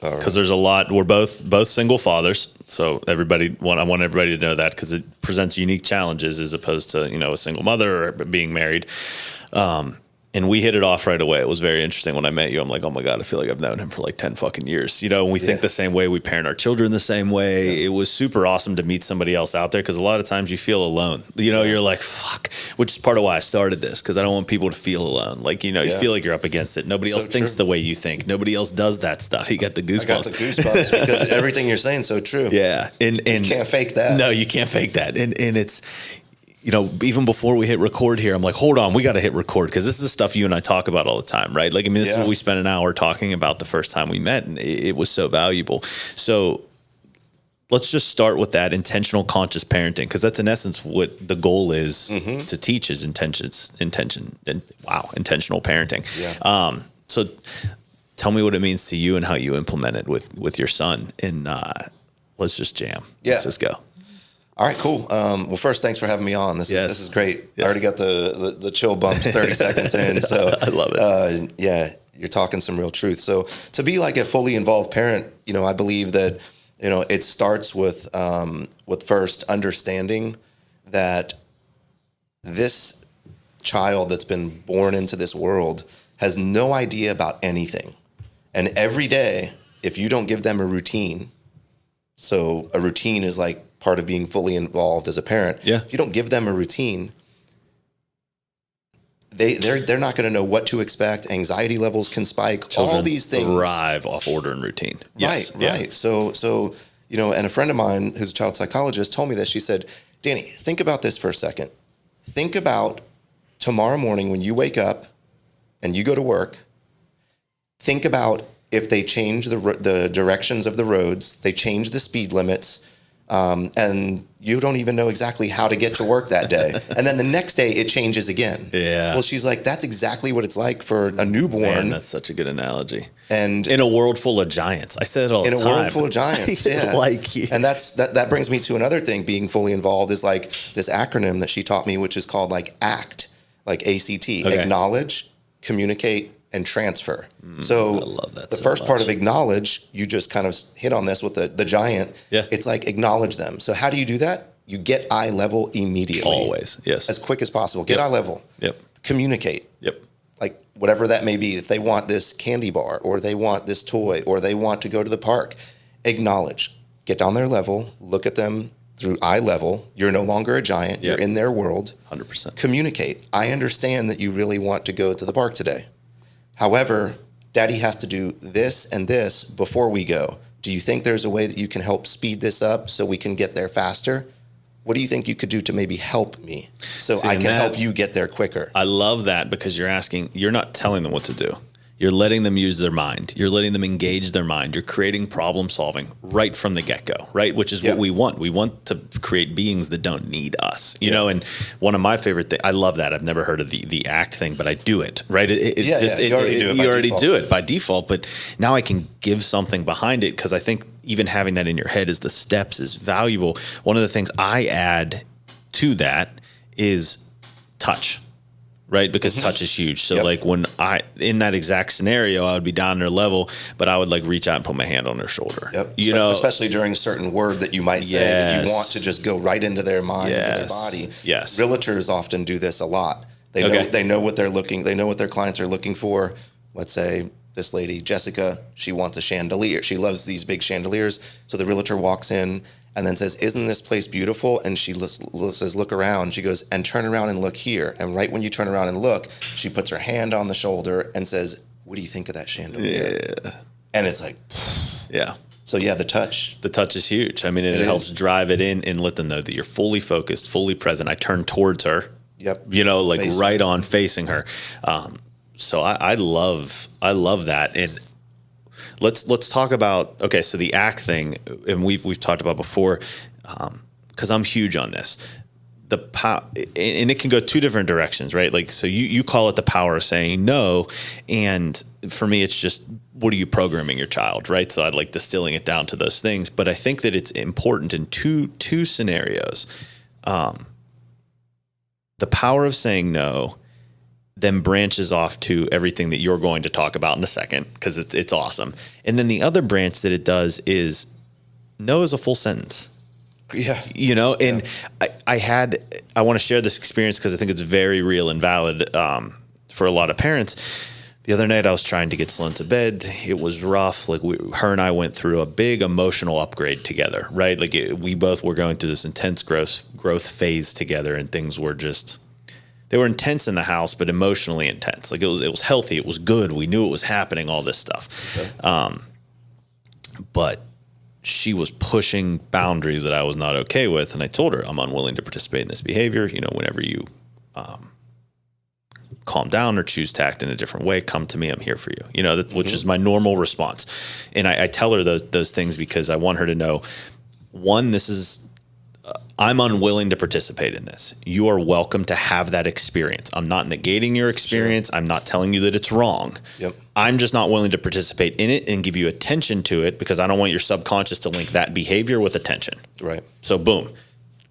Because there's a lot. We're both single fathers, so I want everybody to know that, because it presents unique challenges as opposed to a single mother or being married. And we hit it off right away. It was very interesting when I met you. I'm like, oh my God, I feel like I've known him for like 10 fucking years. And we think the same way. We parent our children the same way. It was super awesome to meet somebody else out there, because a lot of times you feel alone. You're like, fuck, which is part of why I started this, because I don't want people to feel alone. Like, you feel like you're up against it. Nobody else thinks the way you think. Nobody else does that stuff. You got the goosebumps. I got the goosebumps because everything you're saying is so true. Yeah. And you can't fake that. No, you can't fake that. And it's, even before we hit record here, I'm like, hold on, we got to hit record, because this is the stuff you and I talk about all the time, right? Like, this is what we spent an hour talking about the first time we met, and it was so valuable. So let's just start with that intentional conscious parenting, because that's in essence what the goal is to teach, is intentional parenting. Yeah. So tell me what it means to you and how you implement it with your son, and let's just jam. Yeah. Let's just go. All right, cool. Well, first, thanks for having me on. This is great. Yes. I already got the chill bumps 30 seconds in. So I love it. You're talking some real truth. So to be like a fully involved parent, I believe that, it starts with first understanding that this child that's been born into this world has no idea about anything. And every day, if you don't give them a routine, so a routine is like part of being fully involved as a parent. Yeah. If you don't give them a routine, they're not going to know what to expect. Anxiety levels can spike. Children all these things thrive off order and routine. Yes. Right. So and a friend of mine who's a child psychologist told me this. She said, Danny, think about this for a second. Think about tomorrow morning when you wake up and you go to work. Think about if they change the directions of the roads, they change the speed limits, and you don't even know exactly how to get to work that day. And then the next day it changes again. Yeah. Well, she's like, that's exactly what it's like for a newborn. Man, that's such a good analogy. And in a world full of giants. I say it all the time. In a world full of giants. Yeah. And that brings me to another thing. Being fully involved is like this acronym that she taught me, which is called like ACT, like ACT, acknowledge, communicate, and transfer. So I love that the first part of acknowledge, you just kind of hit on this with the giant. Yeah. It's like acknowledge them. So how do you do that? You get eye level immediately. Always, yes. As quick as possible. Get eye level. Yep. Communicate. Yep. Like whatever that may be. If they want this candy bar, or they want this toy, or they want to go to the park, acknowledge. Get down their level. Look at them through eye level. You're no longer a giant. Yep. You're in their world. 100%. Communicate. I understand that you really want to go to the park today. However, Daddy has to do this and this before we go. Do you think there's a way that you can help speed this up so we can get there faster? What do you think you could do to maybe help me so I can help you get there quicker? I love that, because you're not telling them what to do. You're letting them use their mind. You're letting them engage their mind. You're creating problem solving right from the get-go, right? Which is what we want. We want to create beings that don't need us, you know? And one of my favorite things, I love that. I've never heard of the ACT thing, but I do it, right? You already do it by default. But now I can give something behind it, because I think even having that in your head as the steps is valuable. One of the things I add to that is touch. Right? Because touch is huge. So like when in that exact scenario, I would be down their level, but I would like reach out and put my hand on their shoulder. Yep. Especially during a certain word that you might say that you want to just go right into their mind, into their body. Yes. Realtors often do this a lot. They know what they're looking, they know what their clients are looking for. Let's say this lady, Jessica, she wants a chandelier. She loves these big chandeliers. So the realtor walks in and then says, isn't this place beautiful? And she says, look around. She goes, and turn around and look here. And right when you turn around and look, she puts her hand on the shoulder and says, what do you think of that chandelier? Yeah. And it's like, yeah. So the touch. The touch is huge. I mean, it helps drive it in and let them know that you're fully focused, fully present. I turn towards her. Yep. Like facing. Right on facing her. So I love that. And let's talk about, so the ACT thing, and we've talked about before, because I'm huge on this. The power, and it can go two different directions, right? Like, so you call it the power of saying no, and for me, it's just, what are you programming your child, right? So I'd like distilling it down to those things, but I think that it's important in two scenarios. The power of saying no then branches off to everything that you're going to talk about in a second, because it's awesome. And then the other branch that it does is no is a full sentence. Yeah. And I want to share this experience because I think it's very real and valid for a lot of parents. The other night I was trying to get Sloan to bed. It was rough. Like her and I went through a big emotional upgrade together, right? Like we both were going through this intense growth phase together, and things were they were intense in the house, but emotionally intense. Like it was healthy. It was good. We knew it was happening, all this stuff. Okay. But she was pushing boundaries that I was not okay with. And I told her, I'm unwilling to participate in this behavior. Whenever you calm down or choose to act in a different way, come to me. I'm here for you. Which is my normal response. And I tell her those things because I want her to know, one, I'm unwilling to participate in this. You are welcome to have that experience. I'm not negating your experience. Sure. I'm not telling you that it's wrong. Yep. I'm just not willing to participate in it and give you attention to it because I don't want your subconscious to link that behavior with attention. Right. So boom,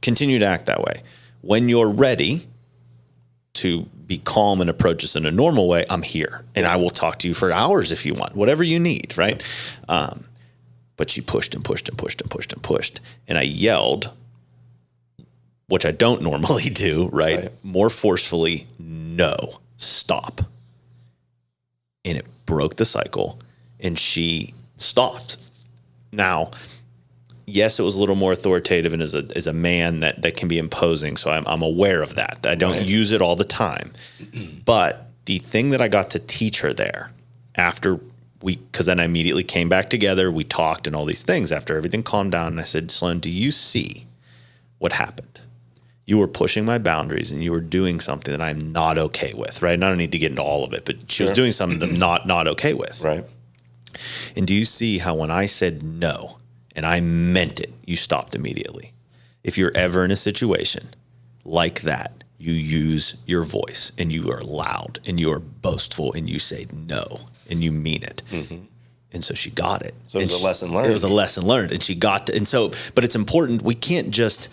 continue to act that way. When you're ready to be calm and approach this in a normal way, I'm here. And I will talk to you for hours if you want, whatever you need, right? But she pushed and pushed and pushed and pushed and pushed. And I yelled, which I don't normally do, right? More forcefully, no, stop. And it broke the cycle, and she stopped. Now, yes, it was a little more authoritative, and as a man that can be imposing, so I'm aware of that. I don't use it all the time. But the thing that I got to teach her there after because then I immediately came back together, we talked and all these things after everything calmed down, and I said, Sloan, do you see what happened? You were pushing my boundaries and you were doing something that I'm not okay with, right? And I don't need to get into all of it, but she was doing something that I'm not okay with. Right. And do you see how when I said no and I meant it, you stopped immediately? If you're ever in a situation like that, you use your voice and you are loud and you are boastful and you say no and you mean it. Mm-hmm. And so she got it. So it was a lesson learned. It was a lesson learned, and she got it. And so, but it's important. We can't just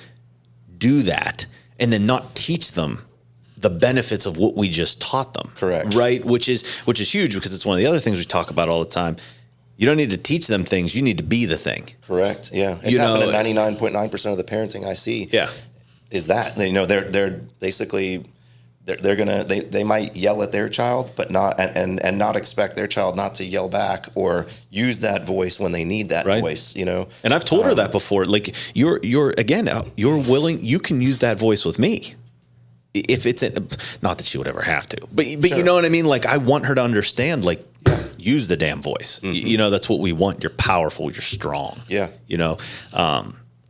do that and then not teach them the benefits of what we just taught them. Correct. Right. Which is huge, because it's one of the other things we talk about all the time. You don't need to teach them things. You need to be the thing. Correct. Yeah. It's happened to 99.9% of the parenting I see. Yeah. Is that, they're basically, they might yell at their child, but not, and not expect their child not to yell back or use that voice when they need that voice, And I've told her that before. Like you're willing, you can use that voice with me. If it's not that she would ever have to, but sure. You know what I mean? Like I want her to understand, like, use the damn voice. Mm-hmm. That's what we want. You're powerful. You're strong. Yeah.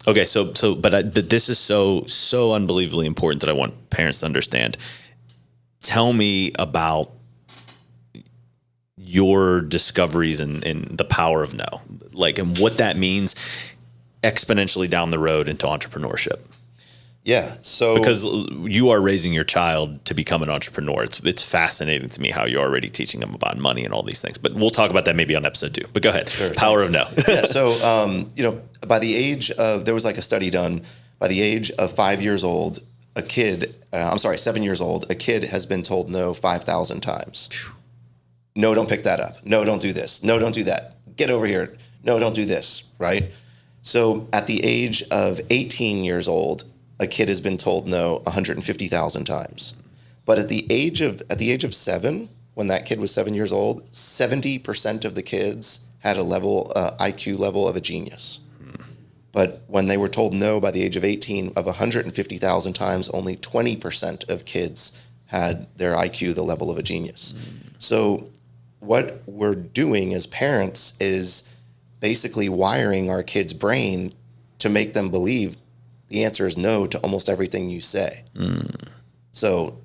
Okay. But this is so unbelievably important that I want parents to understand. Tell me about your discoveries in the power of no, like, and what that means exponentially down the road into entrepreneurship. Yeah. So because you are raising your child to become an entrepreneur, it's fascinating to me how you're already teaching them about money and all these things. But we'll talk about that maybe on episode 2. But go ahead. Sure, power of no. Yeah. So by the age of, there was like a study done, by the age of 5 years old, 7 years old, a kid has been told no 5,000 times. No, don't pick that up. No, don't do this. No, don't do that. Get over here. No, don't do this. Right. So at the age of 18 years old, a kid has been told no 150,000 times. But at the age of 7, when that kid was 7 years old, 70% of the kids had a IQ level of a genius. But when they were told no by the age of 18 of 150,000 times, only 20% of kids had their IQ the level of a genius. So what we're doing as parents is basically wiring our kids' brain to make them believe the answer is no to almost everything you say. So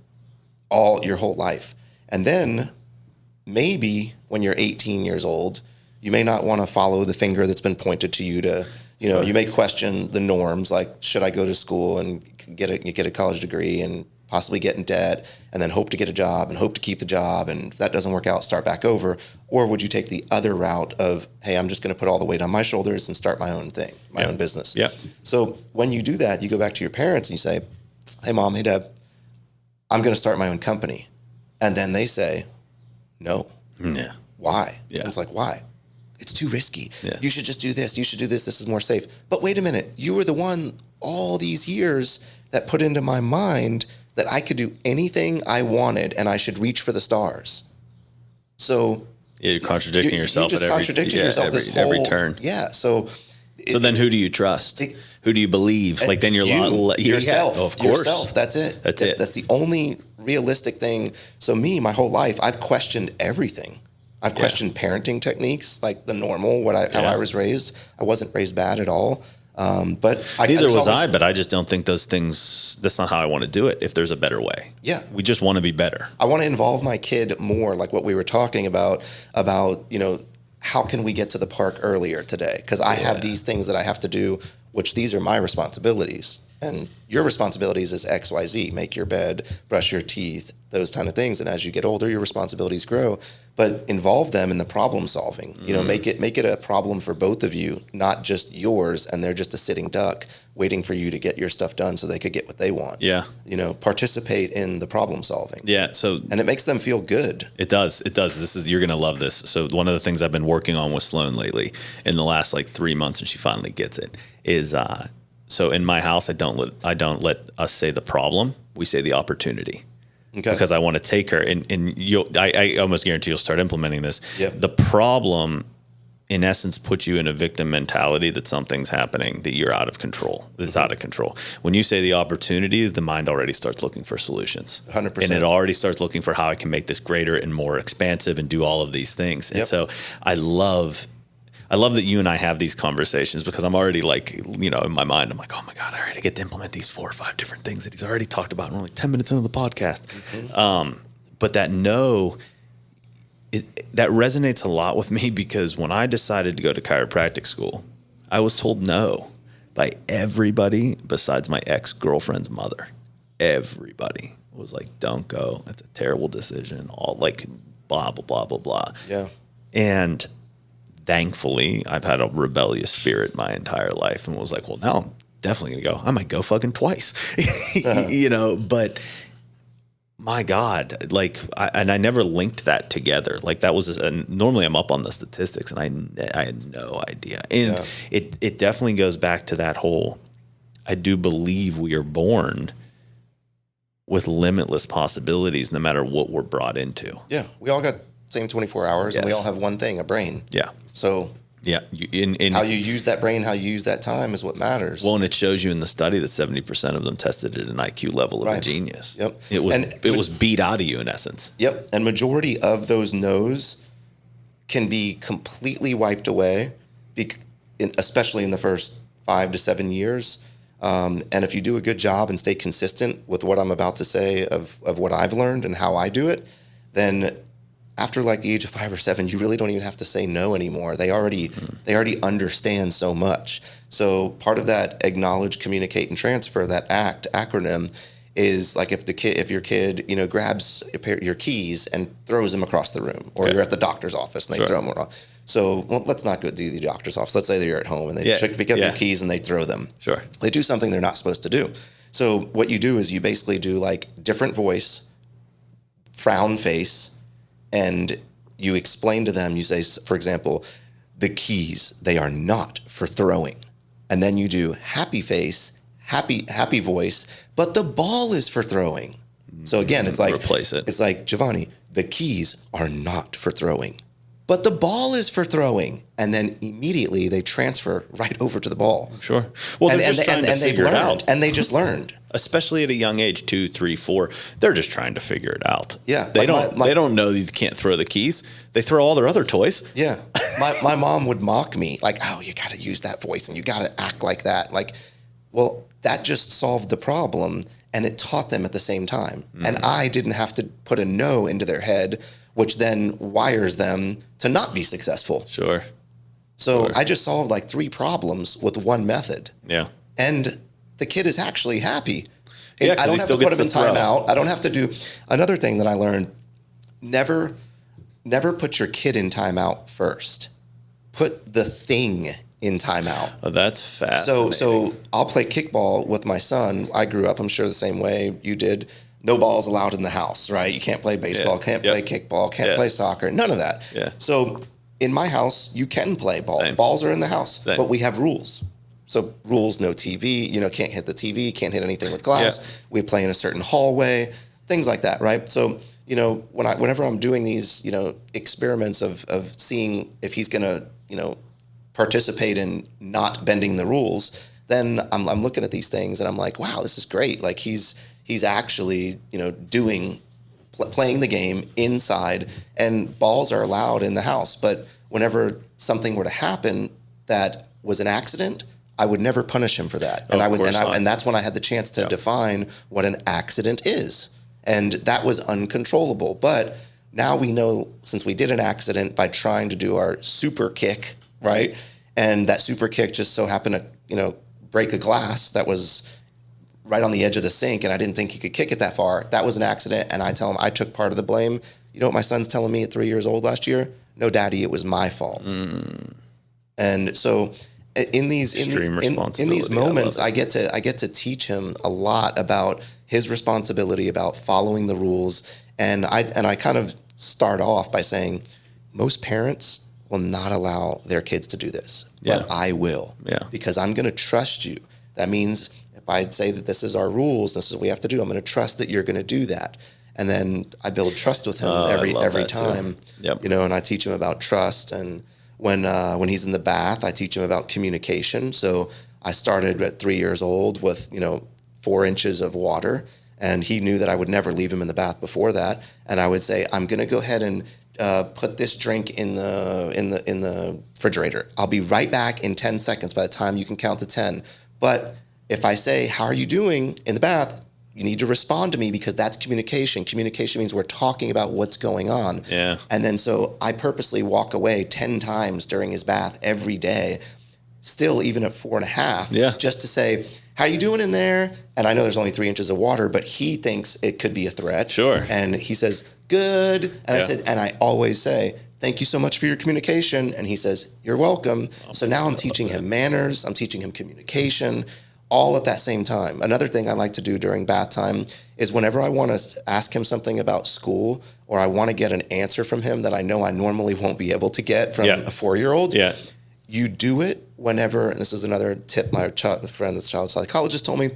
your whole life. And then maybe when you're 18 years old, you may not want to follow the finger that's been pointed to you to, you may question the norms, like, should I go to school and get a college degree and possibly get in debt and then hope to get a job and hope to keep the job, and if that doesn't work out, start back over? Or would you take the other route of, hey, I'm just going to put all the weight on my shoulders and start my own thing, my own business? Yeah. So when you do that, you go back to your parents and you say, hey, Mom, hey, Dad, I'm going to start my own company. And then they say, no. Yeah. Why? Yeah. And it's like, why? It's too risky. Yeah. You should just do this. You should do this. This is more safe. But wait a minute. You were the one all these years that put into my mind that I could do anything I wanted and I should reach for the stars. So you're contradicting yourself. You're just contradicting yourself every turn. Yeah. So then who do you trust? Who do you believe? Like then yourself. Yeah, of course. Yourself. That's it. That's the only realistic thing. So my whole life, I've questioned everything. I've questioned parenting techniques, like the normal, how I was raised. I wasn't raised bad at all. But neither was I, but I just don't think those things, that's not how I want to do it. If there's a better way. Yeah. We just want to be better. I want to involve my kid more, like what we were talking about, how can we get to the park earlier today? Because I have these things that I have to do, which these are my responsibilities. And your responsibilities is X, Y, Z. Make your bed, brush your teeth, those kind of things. And as you get older, your responsibilities grow. But involve them in the problem solving. Make it a problem for both of you, not just yours. And they're just a sitting duck waiting for you to get your stuff done so they could get what they want. Yeah. Participate in the problem solving. Yeah. And it makes them feel good. It does. You're going to love this. So one of the things I've been working on with Sloan lately in the last 3 months, and she finally gets it, is so in my house, I don't let us say the problem. We say the opportunity. Okay. Because I want to take her, and I almost guarantee you'll start implementing this. Yep. The problem, in essence, puts you in a victim mentality that something's happening, that you're out of control, that's out of control. When you say the opportunity, is the mind already starts looking for solutions. 100%. And it already starts looking for how I can make this greater and more expansive and do all of these things. And so I love that you and I have these conversations, because I'm already in my mind, I'm like, oh my God, I already get to implement these 4 or 5 different things that he's already talked about. And we're only 10 minutes into the podcast. Mm-hmm. But that that resonates a lot with me, because when I decided to go to chiropractic school, I was told no by everybody besides my ex-girlfriend's mother. Everybody was like, don't go. That's a terrible decision. All blah, blah, blah, blah, blah. Yeah. And thankfully, I've had a rebellious spirit my entire life, and was like, well, now I'm definitely going to go. I might go fucking twice, but my God, I never linked that together. That was normally I'm up on the statistics, and I had no idea. And it definitely goes back to that whole, I do believe we are born with limitless possibilities no matter what we're brought into. Yeah. We all got same 24 hours, and we all have one thing, a brain. Yeah. So yeah, how you use that brain, how you use that time is what matters. Well, and it shows you in the study that 70% of them tested at an IQ level of a genius. Yep. It was beat out of you in essence. Yep. And majority of those no's can be completely wiped away, especially in the first 5 to 7 years. And if you do a good job and stay consistent with what I'm about to say of what I've learned and how I do it, then after the age of 5 or 7, you really don't even have to say no anymore. They already understand so much. So part of that acknowledge, communicate, and transfer, that ACT acronym, is if your kid grabs your keys and throws them across the room, or you're at the doctor's office and they throw them across. So let's not go do the doctor's office. Let's say that you're at home and they pick up your keys and they throw them. Sure. They do something they're not supposed to do. So what you do is you basically do different voice, frown face, and you explain to them, you say, for example, the keys, they are not for throwing. And then you do happy face, happy voice, but the ball is for throwing. So again, it's replace it. It's like, Giovanni, the keys are not for throwing, but the ball is for throwing. And then immediately they transfer right over to the ball. Sure. Well, they're just trying to figure it out. And they just learned. Especially at a young age, 2, 3, 4, they're just trying to figure it out. Yeah. They don't know that you can't throw the keys. They throw all their other toys. Yeah. My mom would mock me, oh, you got to use that voice and you got to act like that. Well, that just solved the problem, and it taught them at the same time. Mm-hmm. And I didn't have to put a no into their head, which then wires them to not be successful. Sure. So I just solved 3 problems with one method. Yeah. And the kid is actually happy. Yeah, I don't have to put him in timeout. I don't have to do another thing that I learned. Never put your kid in timeout first. Put the thing in timeout. Oh, that's fascinating. So I'll play kickball with my son. I grew up, I'm sure, the same way you did. no balls allowed in the house, right? You can't play baseball, can't play kickball, can't play soccer, none of that. Yeah. So in my house, you can play ball. Same. Balls are in the house, Same. but we have rules. So rules, no TV, can't hit the TV, can't hit anything with glass. We play in a certain hallway, things like that, right? So, whenever I'm doing these, experiments of seeing if he's going to, participate in not bending the rules, then I'm looking at these things and I'm like, wow, this is great. Like he's actually, playing the game inside, and balls are allowed in the house. But whenever something were to happen that was an accident, I would never punish him for that. And that's when I had the chance to define what an accident is. And that was uncontrollable. But now we know, since we did an accident by trying to do our super kick, right? And that super kick just so happened to, break a glass that was right on the edge of the sink, and I didn't think he could kick it that far. That was an accident, and I tell him I took part of the blame. You know what my son's telling me at 3 years old last year? No, Daddy, it was my fault. And so in these moments, I get to teach him a lot about his responsibility, about following the rules, and I kind of start off by saying most parents will not allow their kids to do this, but I will, because I'm going to trust you. That means if I say that this is our rules, this is what we have to do, I'm going to trust that you're going to do that. And then I build trust with him every time, and I teach him about trust. And when he's in the bath, I teach him about communication. So I started at 3 years old with, 4 inches of water, and he knew that I would never leave him in the bath before that. And I would say, I'm going to go ahead and put this drink in the refrigerator. I'll be right back in 10 seconds by the time you can count to 10. But if I say, how are you doing in the bath? You need to respond to me, because that's communication. Communication means we're talking about what's going on. Yeah. And then so I purposely walk away 10 times during his bath every day, still even at 4.5, just to say, how are you doing in there? And I know there's only 3 inches of water, but he thinks it could be a threat. Sure. And he says, good. And I always say, thank you so much for your communication. And he says, you're welcome. So now I'm teaching him manners. I'm teaching him communication, all at that same time. Another thing I like to do during bath time is whenever I want to ask him something about school, or I want to get an answer from him that I know I normally won't be able to get from a 4-year-old, you do it whenever, and this is another tip my friend that's a child psychologist told me,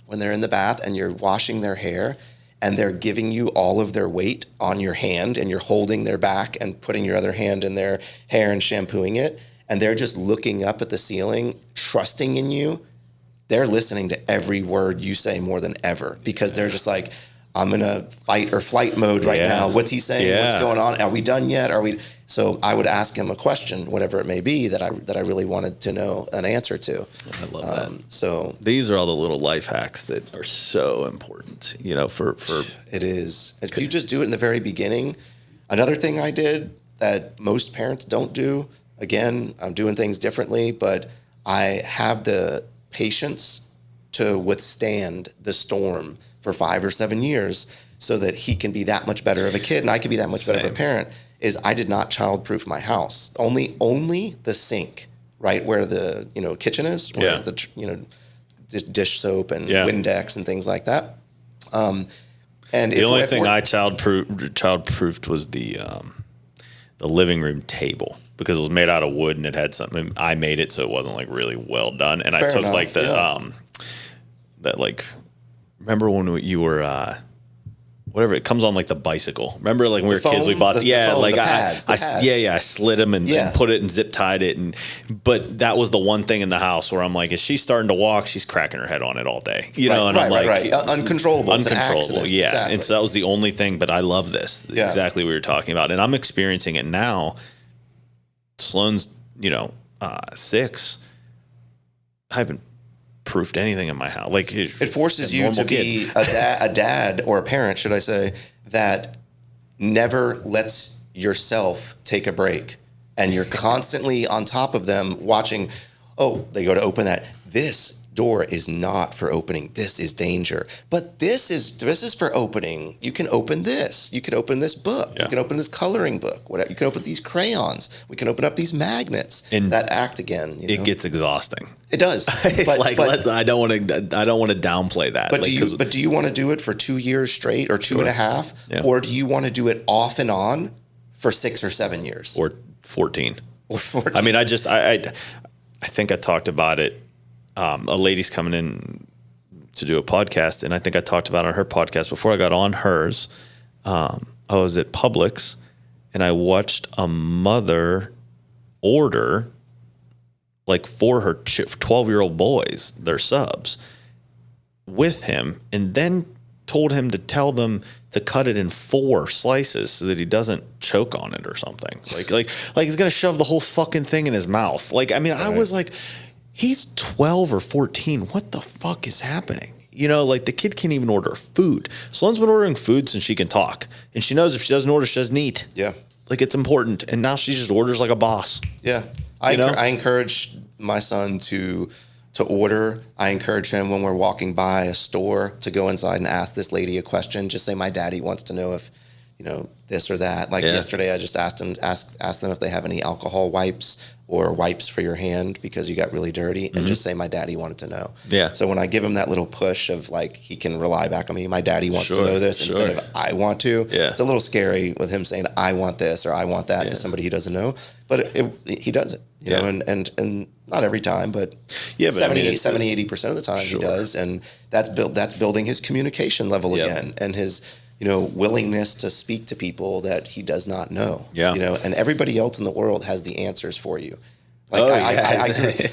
when they're in the bath and you're washing their hair and they're giving you all of their weight on your hand, and you're holding their back and putting your other hand in their hair and shampooing it, and they're just looking up at the ceiling, trusting in you, they're listening to every word you say more than ever, because they're just like, I'm in a fight or flight mode right now. What's he saying? What's going on? Are we done yet? So I would ask him a question, whatever it may be, that I really wanted to know an answer to. I love that. So these are all the little life hacks that are so important, for it is. If you just do it in the very beginning. Another thing I did that most parents don't do, again, I'm doing things differently, but I have the patience to withstand the storm for 5 or 7 years, so that he can be that much better of a kid and I can be that much better of a parent. Is I did not childproof my house. Only the sink, right where the kitchen is, where the dish soap and Windex and things like that. And the only thing I childproofed was the living room table, because it was made out of wood and it had something. I made it so it wasn't like really well done. And I took like remember when you were whatever, it comes on like the bicycle. Remember like when we were kids, we bought I slid them and put it and zip tied it, but that was the one thing in the house where I'm like, is she starting to walk? She's cracking her head on it all day, and I'm like, uncontrollable, and so that was the only thing. But I love this, exactly what we were talking about, and I'm experiencing it now. Sloane's 6. I haven't proofed anything in my house. Like it forces you to be a dad or a parent, should I say, that never lets yourself take a break, and you're constantly on top of them watching. Oh, they go to open that. This door is not for opening. This is danger. But this is for opening. You can open this. You can open this book. Yeah. You can open this coloring book. Whatever. You can open these crayons. We can open up these magnets. And that act again. It gets exhausting. It does. But, I don't want to downplay that. But do you want to do it for 2 years straight or two and a half? Yeah. Or do you want to do it off and on for 6 or 7 years? Or 14. Or 14. I mean, I think I talked about it. A lady's coming in to do a podcast, and I think I talked about it on her podcast before I got on hers. I was at Publix, and I watched a mother order like for her 12-year-old boys, their subs, with him, and then told him to tell them to cut it in 4 slices so that he doesn't choke on it or something. Like he's gonna shove the whole fucking thing in his mouth. Like, I mean, I was like, he's 12 or 14. What the fuck is happening? You know, like the kid can't even order food. Sloane's been ordering food since she can talk, and she knows if she doesn't order, she doesn't eat. Yeah, like it's important. And now she just orders like a boss. Yeah, I encourage my son to order. I encourage him when we're walking by a store to go inside and ask this lady a question. Just say, my daddy wants to know if, this or that. Like yesterday, I just asked them if they have any alcohol wipes or wipes for your hand because you got really dirty, and just say, my daddy wanted to know. Yeah. So when I give him that little push of like, he can rely back on me, my daddy wants to know this instead of I want to. Yeah. It's a little scary with him saying, I want this or I want that to somebody he doesn't know, but he does it, you know, and not every time, but 70-80% of the time he does. And that's building his communication level again, and his, willingness to speak to people that he does not know. Yeah. And everybody else in the world has the answers for you. Like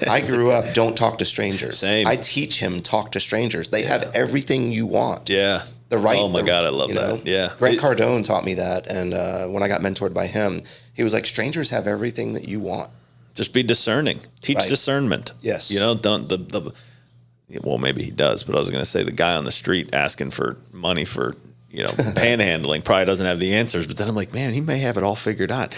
I grew up, don't talk to strangers. Same. I teach him talk to strangers. They have everything you want. Yeah. Oh my God, I love that. Yeah. Grant Cardone taught me that. And when I got mentored by him, he was like, strangers have everything that you want. Just be discerning. Teach discernment. Yes. Don't well, maybe he does, but I was going to say the guy on the street asking for money for, panhandling probably doesn't have the answers, but then I'm like, man, he may have it all figured out.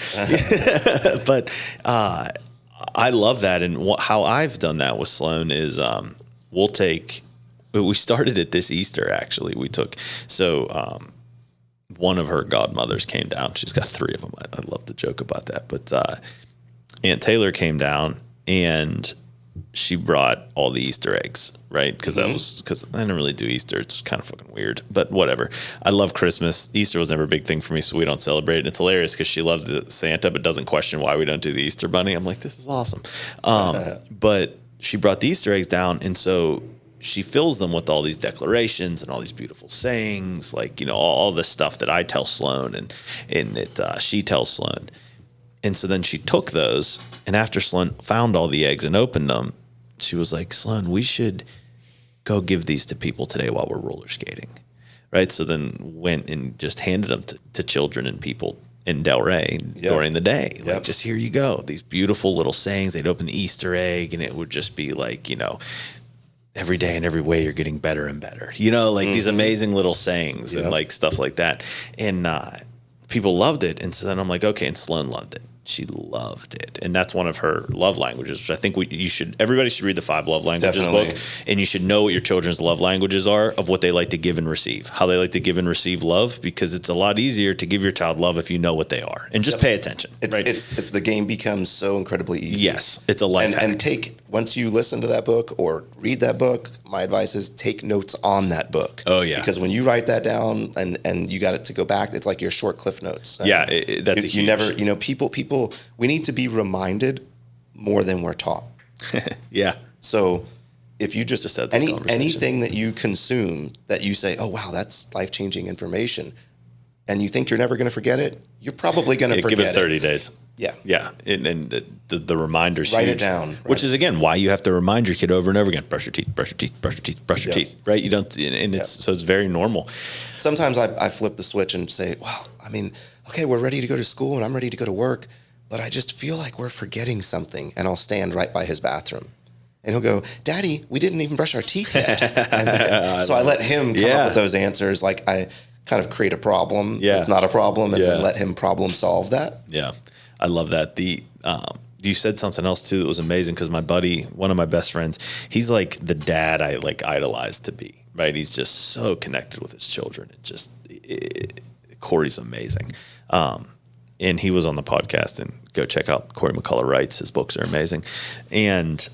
But I love that. And how I've done that with Sloane is we started it this Easter, actually. One of her godmothers came down. She's got 3 of them. I love to joke about that. But Aunt Taylor came down, and she brought all the Easter eggs, right? Because I didn't really do Easter. It's kind of fucking weird, but whatever. I love Christmas. Easter was never a big thing for me, so we don't celebrate it. It's hilarious because she loves the Santa, but doesn't question why we don't do the Easter bunny. I'm like, this is awesome. But she brought the Easter eggs down, and so she fills them with all these declarations and all these beautiful sayings, like, all this stuff that I tell Sloane and that she tells Sloane. And so then she took those, and after Sloane found all the eggs and opened them, she was like, Sloane, we should go give these to people today while we're roller skating, right? So then went and just handed them to children and people in Delray during the day. Like, just here you go. These beautiful little sayings. They'd open the Easter egg, and it would just be like, every day and every way you're getting better and better. These amazing little sayings and like stuff like that. And people loved it. And so then I'm like, okay, and Sloane loved it. She loved it. And that's one of her love languages, which I think everybody should read the 5 love languages book. And you should know what your children's love languages are, of what they like to give and receive, how they like to give and receive love, because it's a lot easier to give your child love if you know what they are, and just pay attention. It's the game becomes so incredibly easy. Yes. It's a life hack. And once you listen to that book or read that book, my advice is take notes on that book. Oh yeah. Because when you write that down and you got it to go back, it's like your short cliff notes. That's a huge. You never, people, we need to be reminded more than we're taught. Yeah. So if you just anything that you consume that you say, oh wow, that's life-changing information, and you think you're never going to forget it, you're probably going to forget it. Give it 30 days. Yeah. Yeah. And the reminders. Write it down. Which is, again, why you have to remind your kid over and over again, brush your teeth, brush your teeth, brush your teeth, brush your teeth, right? You don't, and so it's very normal. Sometimes I flip the switch and say, well, I mean, okay, we're ready to go to school and I'm ready to go to work, but I just feel like we're forgetting something. And I'll stand right by his bathroom. And he'll go, Daddy, we didn't even brush our teeth yet. So I let him come up with those answers. Like, I kind of create a problem. It's not a problem, and then let him problem solve that. Yeah. I love that. you said something else too that was amazing, because my buddy, one of my best friends, he's like the dad I like idolized to be, right? He's just so connected with his children. Corey's amazing. And he was on the podcast, and go check out Corey McCullough Writes. His books are amazing. And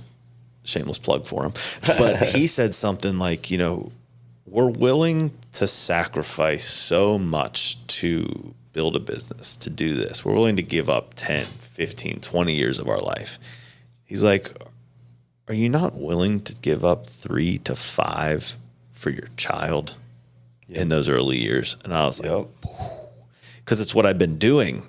shameless plug for him. But he said something like, we're willing to sacrifice so much to build a business, to do this. We're willing to give up 10, 15, 20 years of our life. He's like, are you not willing to give up 3 to 5 for your child in those early years? And I was like, because it's what I've been doing.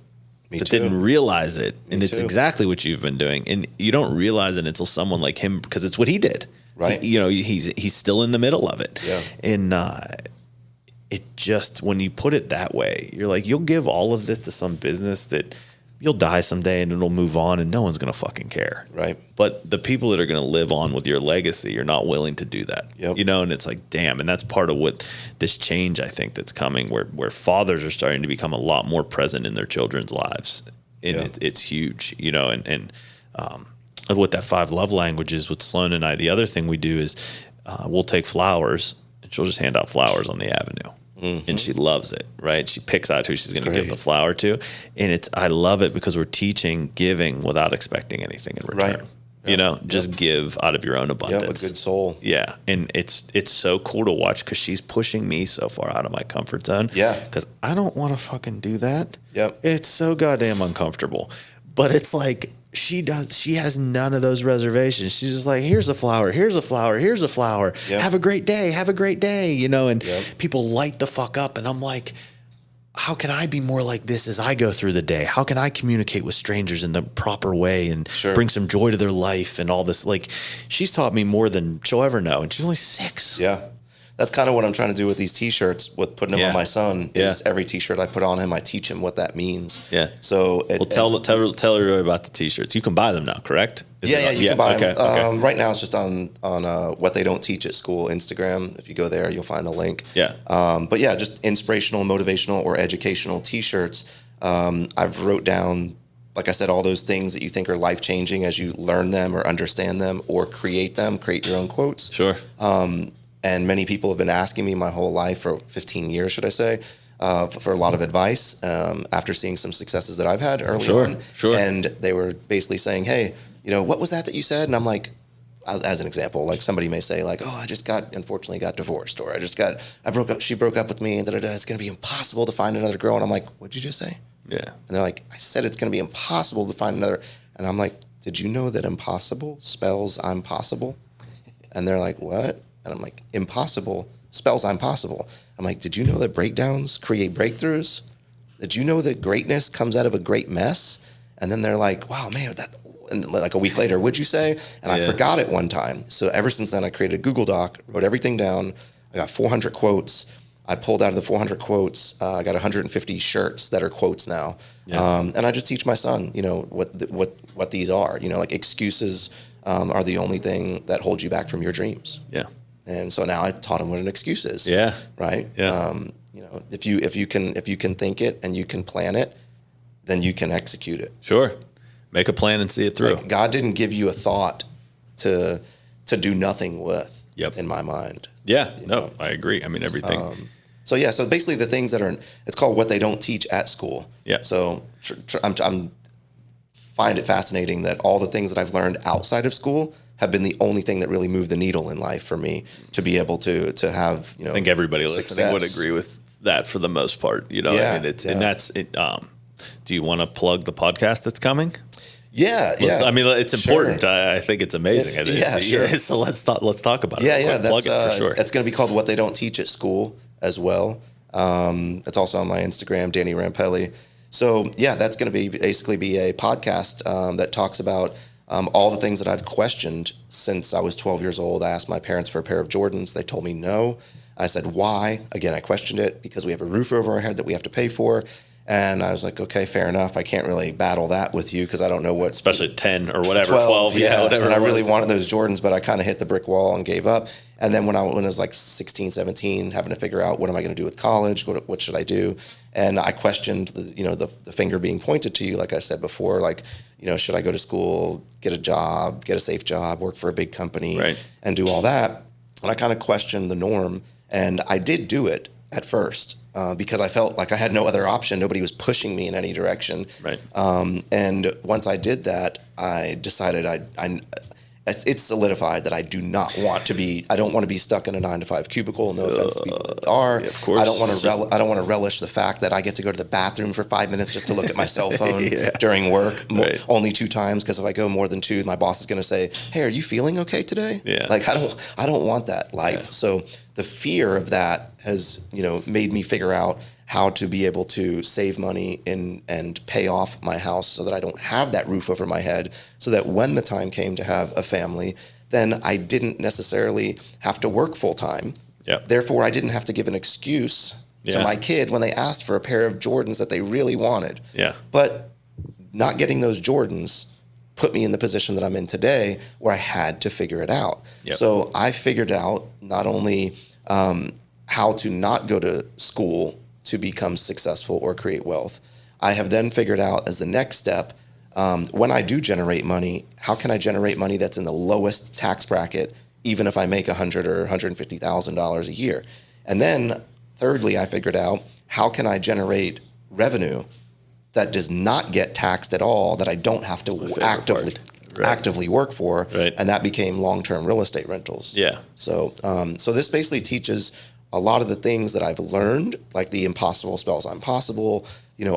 Didn't realize it. And it's exactly what you've been doing. And you don't realize it until someone like him, because it's what he did. Right. He's still in the middle of it. Yeah. And it just, when you put it that way, you're like, you'll give all of this to some business that you'll die someday and it'll move on and no one's going to fucking care. Right. But the people that are going to live on with your legacy, you're not willing to do that. Yep. And it's like, damn. And that's part of what this change, I think, that's coming, where fathers are starting to become a lot more present in their children's lives. And it's huge, and with that 5 love languages with Sloan and I, the other thing we do is we'll take flowers and she'll just hand out flowers on the avenue. Mm-hmm. And she loves it, right? She picks out who she's going to give the flower to. And I love it because we're teaching giving without expecting anything in return. Right. Just give out of your own abundance. Yeah, a good soul. Yeah. And it's so cool to watch, because she's pushing me so far out of my comfort zone. Yeah. Because I don't want to fucking do that. Yep. It's so goddamn uncomfortable. But it's like, she has none of those reservations. She's just like, here's a flower, here's a flower, here's a flower. Yep. Have a great day, and people light the fuck up. And I'm like, how can I be more like this as I go through the day? How can I communicate with strangers in the proper way and bring some joy to their life and all this? Like, she's taught me more than she'll ever know. And she's only 6. Yeah. That's kind of what I'm trying to do with these T-shirts, with putting them on my son. Is every T-shirt I put on him, I teach him what that means. Yeah. So tell everybody about the T-shirts. You can buy them now, correct? You can buy them. Okay. Right now, it's just on What They Don't Teach at School Instagram. If you go there, you'll find the link. Yeah. But yeah, just inspirational, motivational, or educational T-shirts. I've wrote down, like I said, all those things that you think are life changing as you learn them or understand them or create your own quotes. Sure. And many people have been asking me my whole life, for 15 years, should I say, for a lot of advice after seeing some successes that I've had early on. Sure. And they were basically saying, hey, what was that you said? And I'm like, as an example, like somebody may say like, oh, unfortunately got divorced, or she broke up with me, and it's going to be impossible to find another girl. And I'm like, what'd you just say? Yeah. And they're like, I said it's going to be impossible to find another. And I'm like, did you know that impossible spells I'm possible? And they're like, what? And I'm like, impossible spells I'm possible. I'm like, did you know that breakdowns create breakthroughs? Did you know that greatness comes out of a great mess? And then they're like, wow, man, and like a week later, what'd you say? And I forgot it one time. So ever since then, I created a Google Doc, wrote everything down. I got 400 quotes. I pulled out of the 400 quotes. I got 150 shirts that are quotes now. Yeah. And I just teach my son, what these are. Like excuses are the only thing that holds you back from your dreams. Yeah. And so now I taught him what an excuse is. Yeah. Right. Yeah. If you can think it and you can plan it, then you can execute it. Sure. Make a plan and see it through. Like God didn't give you a thought to do nothing with. Yep. In my mind. Yeah. I agree. I mean, everything. So basically the things that it's called What They Don't Teach at School. Yeah. So I'm find it fascinating that all the things that I've learned outside of school have been the only thing that really moved the needle in life for me to be able to have, I think everybody listening would agree with that for the most part, Yeah, and that's it. Do you want to plug the podcast that's coming? Yeah. I mean, it's important. Sure. I think it's amazing. Sure. So let's talk about it. Yeah. Plug it for sure. It's going to be called What They Don't Teach at School as well. It's also on my Instagram, Danny Rampelli. So that's going to basically be a podcast that talks about all the things that I've questioned since I was 12 years old. I asked my parents for a pair of Jordans. They told me no. I said, why? Again, I questioned it because we have a roof over our head that we have to pay for. And I was like, okay, fair enough. I can't really battle that with you because I don't know what. Especially 10 or whatever, 12. Yeah, whatever. And I really wanted those Jordans, but I kind of hit the brick wall and gave up. And then when I was like 16, 17, having to figure out what am I going to do with college? What should I do? And I questioned the finger being pointed to you, like I said before, like, should I go to school, get a job, get a safe job, work for a big company, Right. and do all that? And I kind of questioned the norm, and I did do it at first because I felt like I had no other option. Nobody was pushing me in any direction. Right. And once I did that, I decided it's solidified that I don't want to be stuck in a 9-to-5 cubicle. No offense to people that are. Yeah, of course. I don't want to relish the fact that I get to go to the bathroom for 5 minutes just to look at my cell phone during work. Right. Only 2 times, because if I go more than 2, my boss is going to say, "Hey, are you feeling okay today?" Yeah. Like I don't want that life. Yeah. So the fear of that has made me figure out how to be able to save money and pay off my house so that I don't have that roof over my head, so that when the time came to have a family, then I didn't necessarily have to work full time. Yep. Therefore, I didn't have to give an excuse to my kid when they asked for a pair of Jordans that they really wanted. Yeah. But not getting those Jordans put me in the position that I'm in today, where I had to figure it out. Yep. So I figured out not only how to not go to school to become successful or create wealth, I have then figured out as the next step, when I do generate money, how can I generate money that's in the lowest tax bracket, even if I make $100,000 or $150,000 a year? And then thirdly, I figured out, how can I generate revenue that does not get taxed at all, that I don't have to actively work for? Right. And that became long-term real estate rentals. Yeah. So this basically teaches a lot of the things that I've learned, like the impossible spells impossible.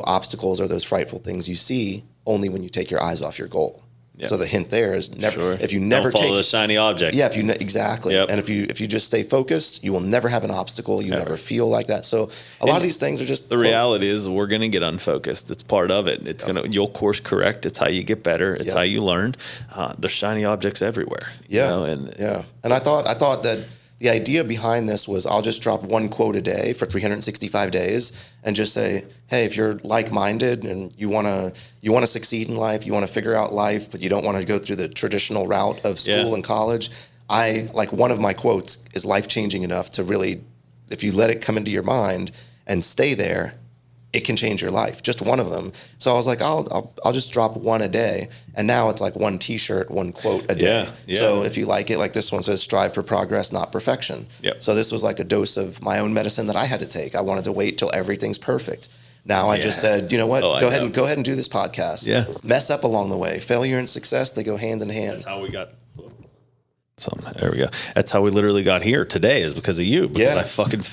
Obstacles are those frightful things you see only when you take your eyes off your goal. Yep. So the hint there is never. Sure. If you never don't follow the shiny object. Yeah, exactly. Yep. And if you just stay focused, you will never have an obstacle. You never feel like that. So a lot of these things are just the reality is we're going to get unfocused. It's part of it. It's you'll course correct. It's how you get better. It's how you learn. There's shiny objects everywhere. Yeah, And I thought that the idea behind this was, I'll just drop one quote a day for 365 days and just say, hey, if you're like-minded and you want to succeed in life, you want to figure out life, but you don't want to go through the traditional route of school and college, one of my quotes is life-changing enough to really, if you let it come into your mind and stay there, it can change your life. Just one of them. So I was like, I'll just drop one a day. And now it's like one T-shirt, one quote a day. Yeah. So if you like it, like this one says, strive for progress, not perfection. Yep. So this was like a dose of my own medicine that I had to take. I wanted to wait till everything's perfect. Now I just said, you know what? Go ahead and do this podcast. Yeah. Mess up along the way. Failure and success, they go hand in hand. That's how we got. So there we go. That's how we literally got here today, is because of you. Because I fucking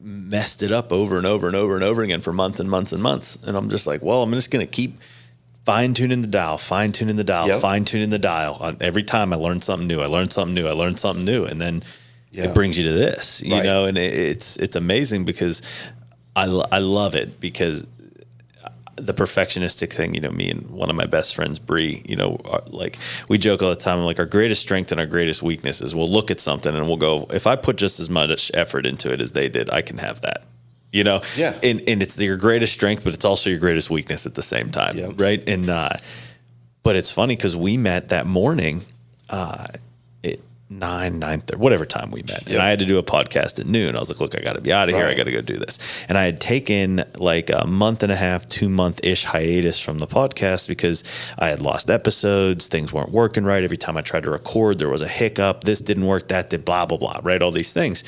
messed it up over and over and over and over again for months and months and months. And I'm just like, well, I'm just going to keep fine-tuning the dial. Every time I learn something new, And then it brings you to this, you know, and it's amazing because I love it, because the perfectionistic thing, me and one of my best friends, Bree, we joke all the time, like, our greatest strength and our greatest weakness is we'll look at something and we'll go, if I put just as much effort into it as they did, I can have that, Yeah. And it's your greatest strength, but it's also your greatest weakness at the same time. Yep. Right. And, but it's funny because we met that morning, at 9:30, whatever time we met. Yep. And I had to do a podcast at noon. I was like, look, I got to be out of here. I got to go do this. And I had taken like a month and a half, 2-month-ish hiatus from the podcast because I had lost episodes. Things weren't working right. Every time I tried to record, there was a hiccup. This didn't work. That did, blah, blah, blah, right? All these things.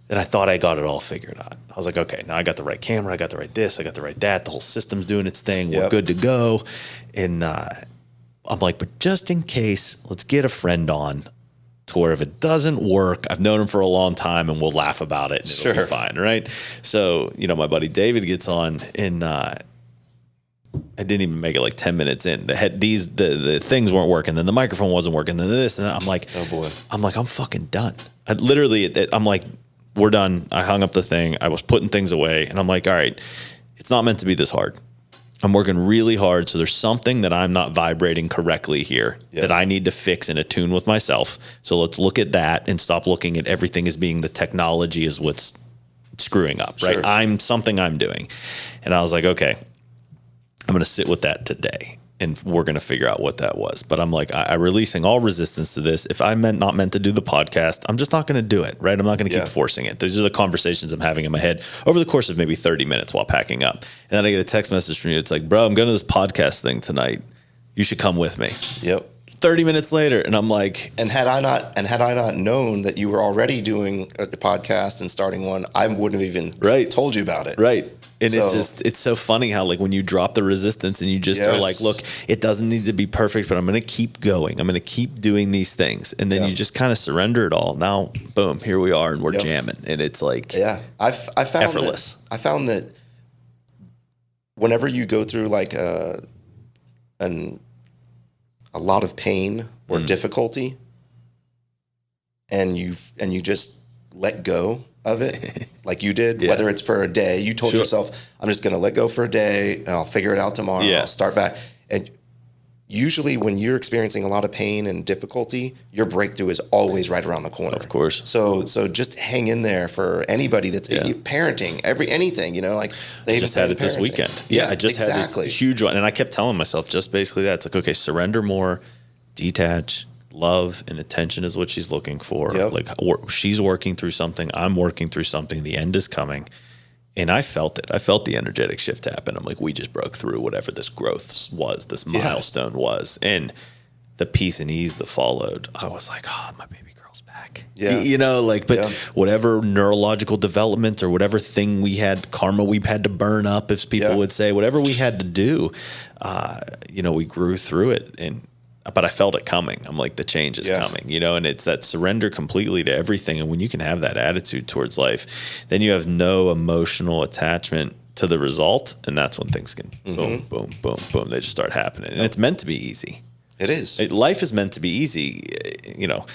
And I thought I got it all figured out. I was like, okay, now I got the right camera. I got the right this. I got the right that. The whole system's doing its thing. We're good to go. And I'm like, but just in case, let's get a friend on, to where if it doesn't work, I've known him for a long time and we'll laugh about it and it'll be fine, right? So, my buddy David gets on, and I didn't even make it like 10 minutes in. The things weren't working, then the microphone wasn't working, then this, and I'm like, oh boy. I'm fucking done. I'm like, we're done. I hung up the thing. I was putting things away, and I'm like, all right, it's not meant to be this hard. I'm working really hard, so there's something that I'm not vibrating correctly here that I need to fix and attune with myself. So let's look at that and stop looking at everything as being the technology is what's screwing up, right? I'm doing. And I was like, okay, I'm going to sit with that today, and we're going to figure out what that was. But I'm like, I'm releasing all resistance to this. If I'm not meant to do the podcast, I'm just not going to do it, right? I'm not going to keep forcing it. These are the conversations I'm having in my head over the course of maybe 30 minutes while packing up. And then I get a text message from you. It's like, bro, I'm going to this podcast thing tonight. You should come with me. Yep. 30 minutes later, and I'm like, and had I not known that you were already doing a podcast and starting one, I wouldn't have even told you about it. Right. And it's so funny how like when you drop the resistance and you just are like, look, it doesn't need to be perfect, but I'm going to keep going. I'm going to keep doing these things. And then you just kind of surrender it all. Now, boom, here we are and we're jamming. And it's like, I found effortless. I found that whenever you go through like a lot of pain or difficulty and you just let go of it like you did, whether it's for a day, you told yourself, I'm just going to let go for a day and I'll figure it out tomorrow. I'll start back. And usually when you're experiencing a lot of pain and difficulty, your breakthrough is always right around the corner. Of course. So just hang in there for anybody that's parenting, anything, you know, like they just had it this weekend. Yeah, I just had a huge one. And I kept telling myself just basically that. It's like, okay, surrender more, detach. Love and attention is what she's looking for. Like she's working through something. I'm working through something. The end is coming. And I felt it. I felt the energetic shift happen. I'm like, we just broke through whatever this growth was, this milestone was. And the peace and ease that followed, I was like, oh, my baby girl's back. You know, like, but whatever neurological development or whatever thing we had, karma we had to burn up, as people would say, whatever we had to do, you know, we grew through it. But I felt it coming. I'm like, the change is coming, you know, and it's that surrender completely to everything. And when you can have that attitude towards life, then you have no emotional attachment to the result. And that's when things can boom, boom, boom, boom. They just start happening. And it's meant to be easy. It is. Life is meant to be easy, you know.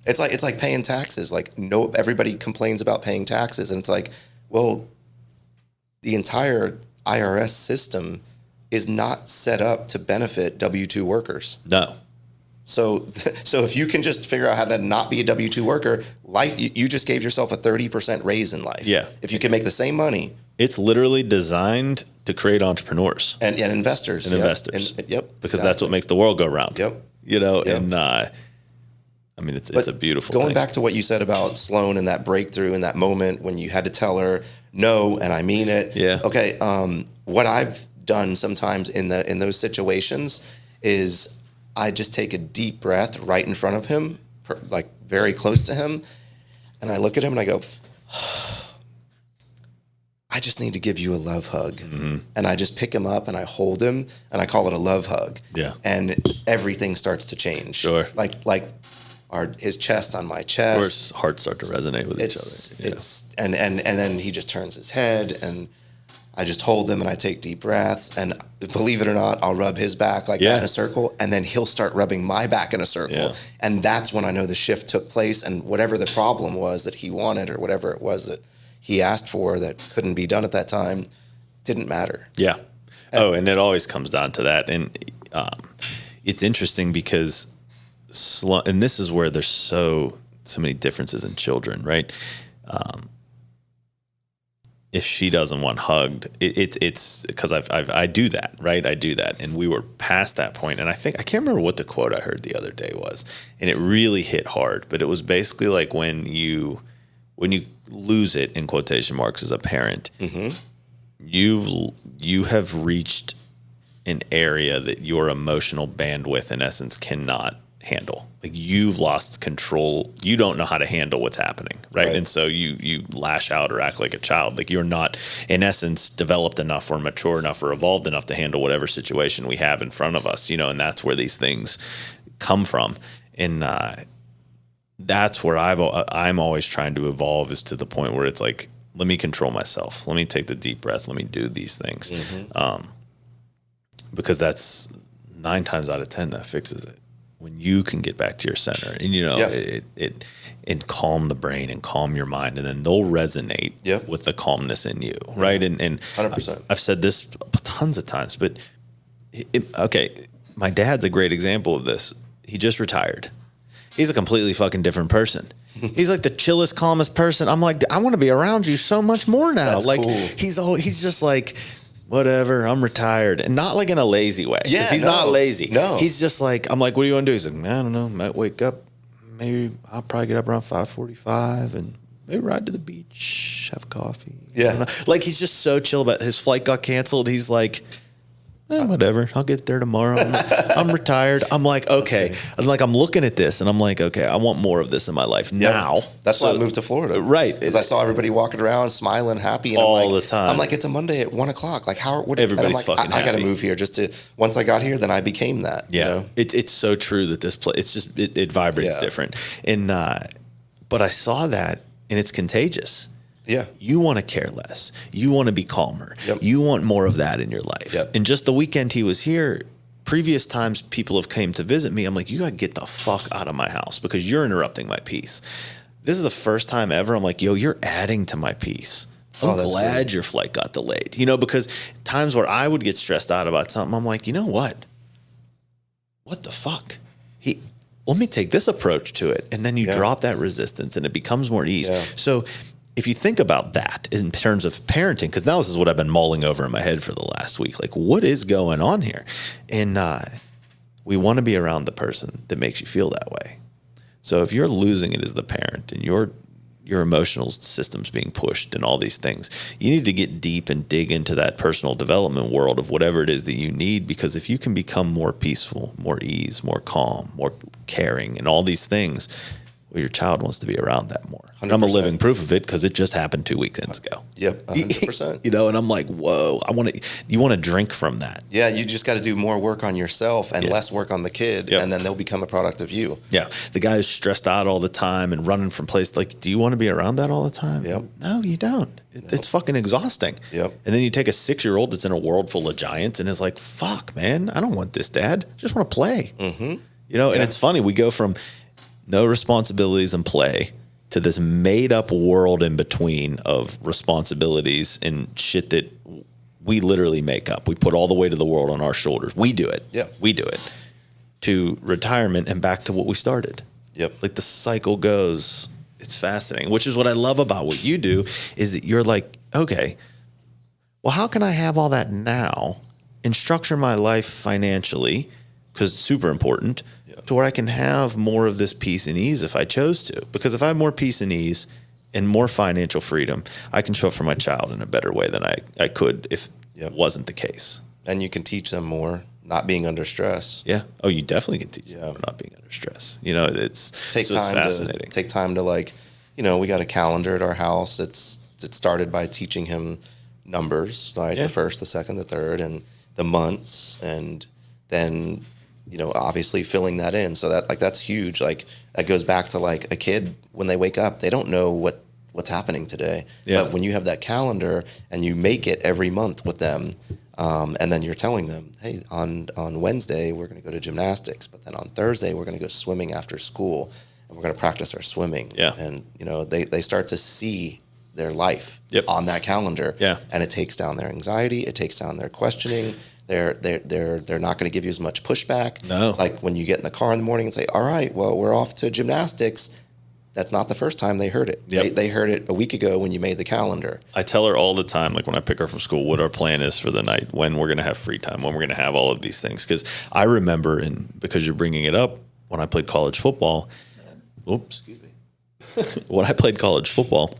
It's like paying taxes. Like, everybody complains about paying taxes. And it's like, well, the entire IRS system is not set up to benefit W-2 workers. No. So if you can just figure out how to not be a W-2 worker, you just gave yourself a 30% raise in life. Yeah. If you can make the same money. It's literally designed to create entrepreneurs. And investors. And investors. Because that's what makes the world go round. Yep. You know, and I mean, it's a beautiful thing. Going thing. back to what you said about Sloan and that breakthrough in that moment when you had to tell her, no, and I mean it. Yeah. Okay. What I've done sometimes in those situations is I just take a deep breath right in front of him, like very close to him. And I look at him and I go, I just need to give you a love hug. Mm-hmm. And I just pick him up and I hold him and I call it a love hug. Yeah. And everything starts to change. Sure. Like his chest on my chest. Of course, hearts start to resonate with each other. And then he just turns his head and I just hold him and I take deep breaths. And believe it or not, I'll rub his back that in a circle. And then he'll start rubbing my back in a circle. Yeah. And that's when I know the shift took place. And whatever the problem was that he wanted or whatever it was that he asked for that couldn't be done at that time didn't matter. Yeah. And it always comes down to that. And it's interesting because, and this is where there's so many differences in children, right? If she doesn't want hugged, it's because I do that, right? I do that. And we were past that point. And I can't remember what the quote I heard the other day was. And it really hit hard. But it was basically like when you lose it, in quotation marks, as a parent, you have reached an area that your emotional bandwidth, in essence, cannot handle. Like, you've lost control. You don't know how to handle what's happening, right? And so you lash out or act like a child. Like, you're not, in essence, developed enough or mature enough or evolved enough to handle whatever situation we have in front of us, you know, and that's where these things come from. And that's where I'm always trying to evolve, is to the point where it's like, let me control myself. Let me take the deep breath. Let me do these things. Because that's 9 times out of 10 that fixes it. When you can get back to your center and, you know, it and calm the brain and calm your mind, and then they'll resonate with the calmness in you. Right. And 100%. I've said this tons of times, but my dad's a great example of this. He just retired. He's a completely fucking different person. He's like the chillest, calmest person. I'm like, I want to be around you so much more now. That's like, cool. He's just like, whatever, I'm retired. And not like in a lazy way. Yeah, he's not lazy. No. He's just like, I'm like, what do you want to do? He's like, I don't know. Might wake up. Maybe I'll probably get up around 5:45 and maybe ride to the beach, have coffee. Yeah. Like, he's just so chill about it. His flight got canceled. He's like, Whatever. I'll get there tomorrow. I'm retired. I'm like, okay. I'm looking at this and I'm like, okay, I want more of this in my life now. That's why I moved to Florida. Right. Because I saw everybody walking around smiling, happy. And all the time. I'm like, it's a Monday at 1:00. Like, everybody's like, fucking happy. I got to move here once I got here, then I became that. Yeah. You know? It's so true that this place, it's just, it vibrates different. And, but I saw that and it's contagious. Yeah. You want to care less. You want to be calmer. Yep. You want more of that in your life. Yep. And just the weekend he was here, previous times people have came to visit me, I'm like, you got to get the fuck out of my house because you're interrupting my peace. This is the first time ever I'm like, yo, you're adding to my peace. I'm glad your flight got delayed. Because times where I would get stressed out about something, I'm like, you know what? What the fuck? Let me take this approach to it. And then you drop that resistance and it becomes more ease. Yeah. So if you think about that in terms of parenting, because now this is what I've been mulling over in my head for the last week, like what is going on here? And we want to be around the person that makes you feel that way. So if you're losing it as the parent and your emotional system's being pushed and all these things, you need to get deep and dig into that personal development world of whatever it is that you need, because if you can become more peaceful, more ease, more calm, more caring, and all these things, well, your child wants to be around that more. And I'm a living proof of it because it just happened 2 weekends ago. Yep, 100%. And I'm like, whoa, you want to drink from that. Yeah, you just got to do more work on yourself and less work on the kid, and then they'll become a product of you. Yeah, the guy who's stressed out all the time and running from place, like, do you want to be around that all the time? Yep. No, you don't. It's fucking exhausting. Yep. And then you take a 6-year-old that's in a world full of giants and is like, fuck, man, I don't want this, Dad. I just want to play. Mm-hmm. And it's funny, we go from no responsibilities and play to this made up world in between of responsibilities and shit that we literally make up. We put all the weight of the world on our shoulders. We do it. Yeah. We do it. To retirement and back to what we started. Yep. Like the cycle goes. It's fascinating, which is what I love about what you do, is that you're like, okay, well, how can I have all that now and structure my life financially, because it's super important, to where I can have more of this peace and ease if I chose to. Because if I have more peace and ease and more financial freedom, I can show up for my child in a better way than I could if it wasn't the case. And you can teach them more, not being under stress. Yeah. Oh, you definitely can teach them not being under stress. It's fascinating. Take time to we got a calendar at our house. It started by teaching him numbers, right? Yeah. The first, the second, the third, and the months, and then obviously filling that in. So that's huge. Like that goes back to like a kid when they wake up, they don't know what's happening today. Yeah. But when you have that calendar and you make it every month with them, and then you're telling them, hey, on Wednesday, we're going to go to gymnastics, but then on Thursday, we're going to go swimming after school and we're going to practice our swimming. Yeah. And, they start to see their life on that calendar. Yeah. And it takes down their anxiety. It takes down their questioning. They're not going to give you as much pushback. No. Like when you get in the car in the morning and say, all right, well, we're off to gymnastics. That's not the first time they heard it. Yep. They heard it a week ago when you made the calendar. I tell her all the time, like when I pick her from school, what our plan is for the night, when we're going to have free time, when we're going to have all of these things. Because I remember, and because you're bringing it up, when I played college football, when I played college football,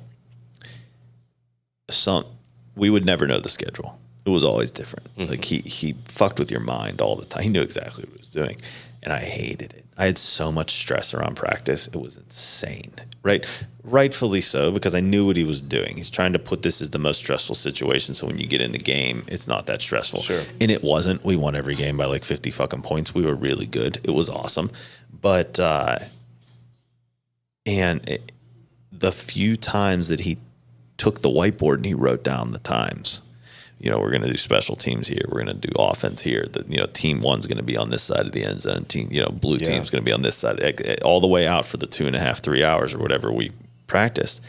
we would never know the schedule. It was always different. Mm-hmm. Like he fucked with your mind all the time. He knew exactly what he was doing. And I hated it. I had so much stress around practice. It was insane, right? Rightfully so, because I knew what he was doing. He's trying to put this as the most stressful situation. So when you get in the game, it's not that stressful. Sure. And it wasn't. We won every game by like 50 fucking points. We were really good. It was awesome. But, the few times that he took the whiteboard and he wrote down the times, we're going to do special teams here. We're going to do offense here. Team one's going to be on this side of the end zone. Blue team's going to be on this side, all the way out for the 2.5, 3 hours or whatever we practiced.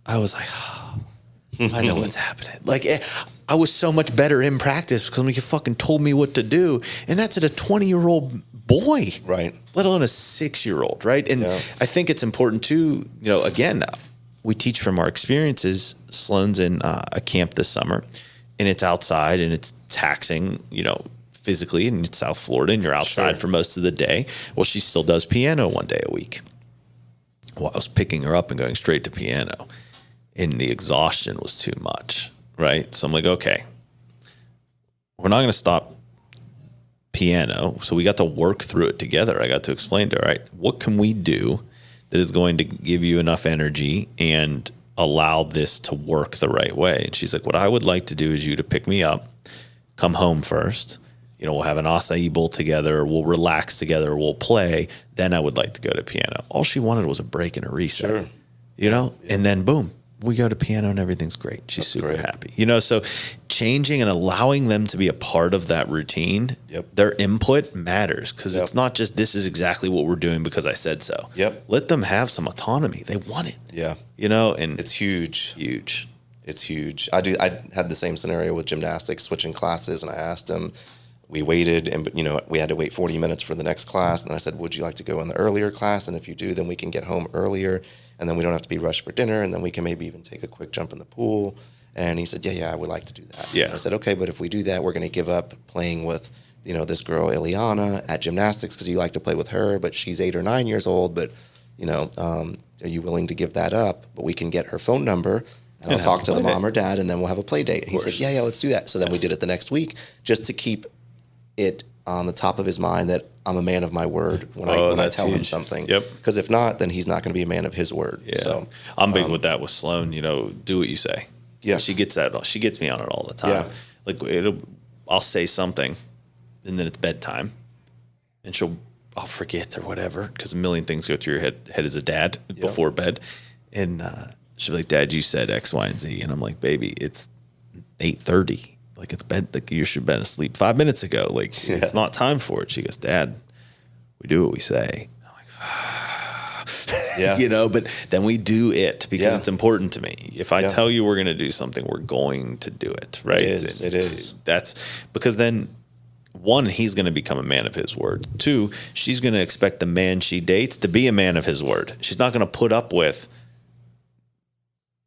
I was like, oh, I know what's happening. Like, I was so much better in practice because he fucking told me what to do. And that's at a 20-year-old boy, right? Let alone a 6-year-old, right? And I think it's important too, again, we teach from our experiences. Sloane's in a camp this summer. And it's outside and it's taxing, physically, and it's South Florida and you're outside for most of the day. Well, she still does piano one day a week. Well, I was picking her up and going straight to piano, and the exhaustion was too much, right? So I'm like, okay, we're not going to stop piano. So we got to work through it together. I got to explain to her, all right, what can we do that is going to give you enough energy and allow this to work the right way? And she's like, what I would like to do is you to pick me up, come home first. You know, we'll have an acai bowl together, we'll relax together, we'll play. Then I would like to go to piano. All she wanted was a break and a reset, Sure. you know? Yeah. And then boom, we go to piano and everything's great. She's super happy. You know, so changing and allowing them to be a part of that routine, their input matters, because it's not just this is exactly what we're doing because I said so. Let them have some autonomy. They want it. Yeah. You know, and it's huge. Huge. It's huge. I had the same scenario with gymnastics, switching classes, and I asked him, we waited, and you know, we had to wait 40 minutes for the next class. And I said, would you like to go in the earlier class? And if you do, then we can get home earlier, and then we don't have to be rushed for dinner, and then we can maybe even take a quick jump in the pool. And he said, yeah, I would like to do that. Yeah. And I said, okay, but if we do that, we're going to give up playing with, you know, this girl, Ileana, at gymnastics, because you like to play with her, but she's 8 or 9 years old. But, you know, are you willing to give that up? But we can get her phone number, and I'll talk to the mom or dad, and then we'll have a play date. And he said, yeah, let's do that. So then we did it the next week, just to keep it on the top of his mind that I'm a man of my word when I tell him something. Because if not, then he's not going to be a man of his word. Yeah. So I'm big with that with Sloan. You know, do what you say. Yeah. She gets that. She gets me on it all the time. Yeah. Like I'll say something, and then it's bedtime, and I'll forget or whatever, because a million things go through your head as a dad before bed, and she'll be like, "Dad, you said X, Y, and Z," and I'm like, "Baby, it's 8:30. Like, it's bed. Like, you should have been asleep 5 minutes ago. Like, it's not time for it." She goes, "Dad, we do what we say." I'm like, yeah, you know. But then we do it because it's important to me. If I tell you we're going to do something, we're going to do it. Right? It is. That's because then, one, he's going to become a man of his word. Two, she's going to expect the man she dates to be a man of his word. She's not going to put up with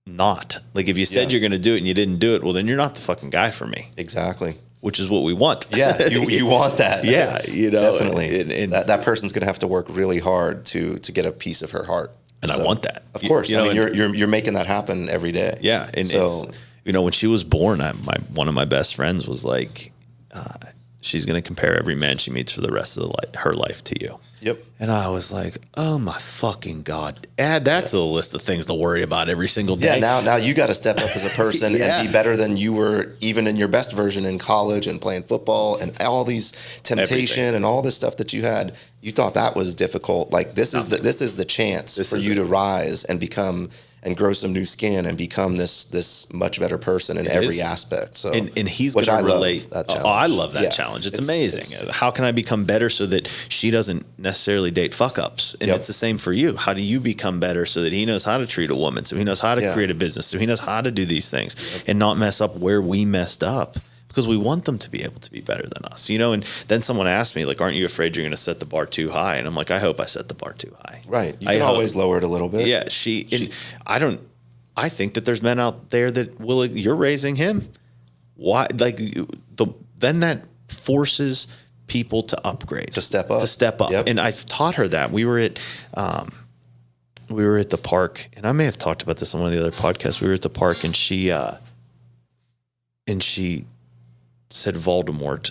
not. Like, if you said you're going to do it and you didn't do it, well, then you're not the fucking guy for me. Exactly. Which is what we want. Yeah, you want that. Yeah, you know. Definitely. And that person's going to have to work really hard to get a piece of her heart. And so, I want that. Of course. You know, I mean, you're making that happen every day. Yeah. And so, it's, you know, when she was born, one of my best friends was like, she's going to compare every man she meets for the rest of her life to you. Yep. And I was like, oh my fucking God. Add that to the list of things to worry about every single day. Yeah, now you got to step up as a person and be better than you were even in your best version in college and playing football and all these temptation and all this stuff that you had. You thought that was difficult. Like, this is the chance for you to rise and become and grow some new skin and become this much better person in every aspect. So, and he's going to relate. That challenge. Oh, I love that challenge. It's amazing. How can I become better so that she doesn't necessarily date fuck ups? And it's the same for you. How do you become better so that he knows how to treat a woman, so he knows how to create a business, so he knows how to do these things and not mess up where we messed up? Because we want them to be able to be better than us, you know. And then someone asked me, like, aren't you afraid you're going to set the bar too high? And I'm like, I hope I set the bar too high. Right. You can always lower it a little bit. Yeah. I think that there's men out there that you're raising him. Why? Like, then that forces people to upgrade, to step up. Yep. And I've taught her that. We were at the park, and I may have talked about this on one of the other podcasts. We were at the park, and she said Voldemort,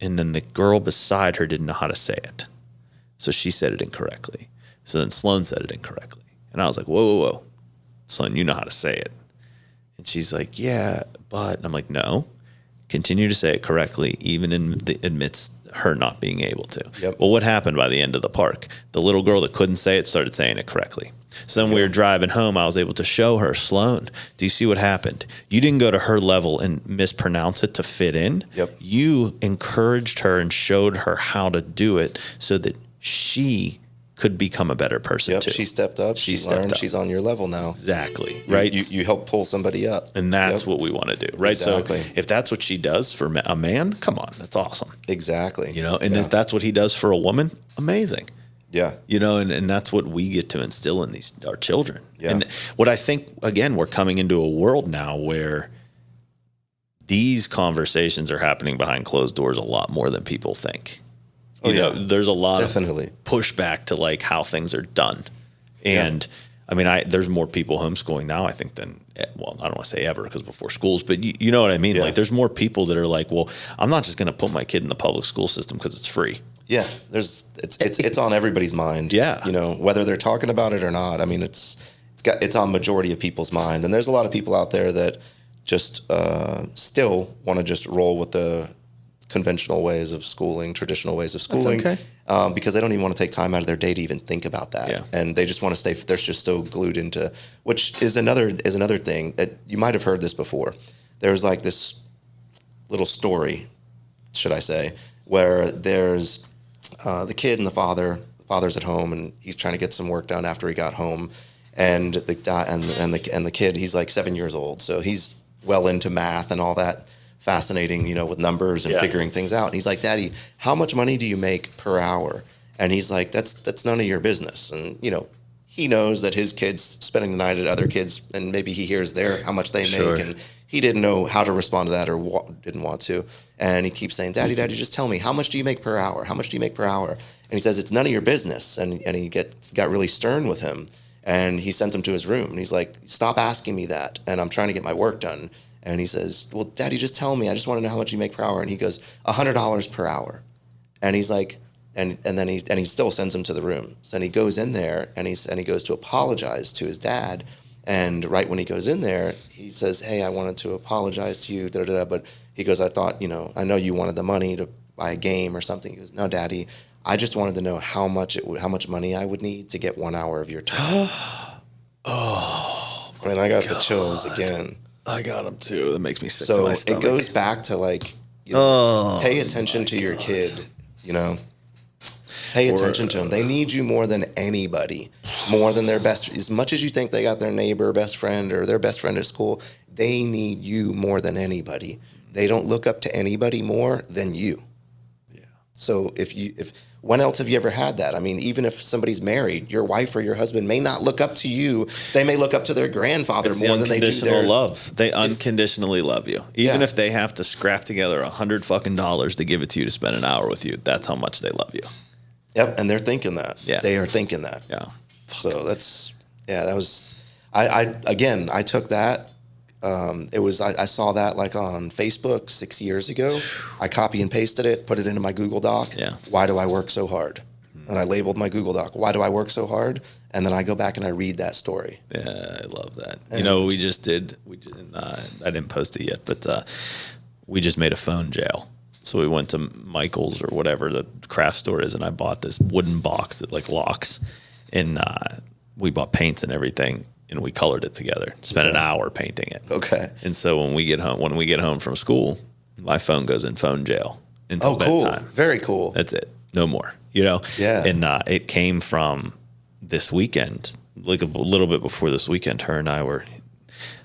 and then the girl beside her didn't know how to say it, so she said it incorrectly. So then Sloan said it incorrectly, and I was like, whoa, Sloan, you know how to say it. And she's like, yeah, but, and I'm like, no, continue to say it correctly, even amidst her not being able to. Yep. Well, what happened by the end of the park? The little girl that couldn't say it started saying it correctly. So then we were driving home. I was able to show her, Sloan, do you see what happened? You didn't go to her level and mispronounce it to fit in. Yep. You encouraged her and showed her how to do it so that she could become a better person too. She stepped up. She learned. She's on your level now. Exactly. Right. You help pull somebody up. And that's what we want to do. Right. Exactly. So if that's what she does for a man, come on, that's awesome. Exactly. You know, and if that's what he does for a woman, amazing. Yeah. You know, and that's what we get to instill in our children. Yeah. And what I think, again, we're coming into a world now where these conversations are happening behind closed doors a lot more than people think. You know, there's a lot of pushback to like how things are done. And I mean, there's more people homeschooling now, I think, than well, I don't want to say ever because before schools, but you know what I mean? Yeah. Like there's more people that are like, well, I'm not just going to put my kid in the public school system because it's free. Yeah, it's on everybody's mind. Yeah. You know, whether they're talking about it or not. I mean, it's on majority of people's mind. And there's a lot of people out there that just still want to just roll with the conventional ways of schooling, traditional ways of schooling. That's okay. Because they don't even want to take time out of their day to even think about that. Yeah. And they just want to stay, they're just so glued into, which is another thing that you might have heard this before. There's like this little story, should I say, where there's the kid and the father's at home and he's trying to get some work done after he got home. And the kid, he's like 7 years old. So he's well into math and all that fascinating, you know, with numbers and figuring things out. And he's like, Daddy, how much money do you make per hour? And he's like, that's none of your business. And, you know, he knows that his kid's spending the night at other kids and maybe he hears how much they make. And he didn't know how to respond to that or didn't want to. And he keeps saying, Daddy, just tell me, how much do you make per hour? How much do you make per hour? And he says, it's none of your business. And he got really stern with him. And he sent him to his room. And he's like, stop asking me that. And I'm trying to get my work done. And he says, well, Daddy, just tell me. I just want to know how much you make per hour. And he goes, $100 per hour. And he's like, and then he still sends him to the room. So then he goes in there and he goes to apologize to his dad. And right when he goes in there, he says, hey, I wanted to apologize to you. But he goes, I thought, you know, I know you wanted the money to buy a game or something. He goes, no, Daddy, I just wanted to know how much money I would need to get 1 hour of your time. Oh, I mean, I got the chills again. I got them too. That makes me sick to So my stomach. it goes back to like, you know, pay attention to your kid, you know, pay attention to them. They need you more than anybody, more than their best. As much as you think they got their neighbor, best friend, or their best friend at school, they need you more than anybody. They don't look up to anybody more than you. Yeah. So when else have you ever had that? I mean, even if somebody's married, your wife or your husband may not look up to you. They may look up to their grandfather more than they do their love. They unconditionally love you, even if they have to scrap together $100 fucking to give it to you to spend an hour with you. That's how much they love you. Yep, and they're thinking that. Yeah, they are thinking that. Yeah. So that was. I took that. I saw that like on Facebook 6 years ago. I copy and pasted it, put it into my Google Doc. Yeah. Why do I work so hard? And I labeled my Google Doc, why do I work so hard? And then I go back and I read that story. Yeah, I love that. And you know, we just did, I didn't post it yet, but we just made a phone jail. So we went to Michael's or whatever the craft store is, and I bought this wooden box that like locks, and we bought paints and everything. And we colored it together. Spent an hour painting it. Okay. And so when we get home from school, my phone goes in phone jail until bedtime. Very cool. That's it. No more. You know. Yeah. And it came from this weekend, like a little bit before this weekend. Her and I were,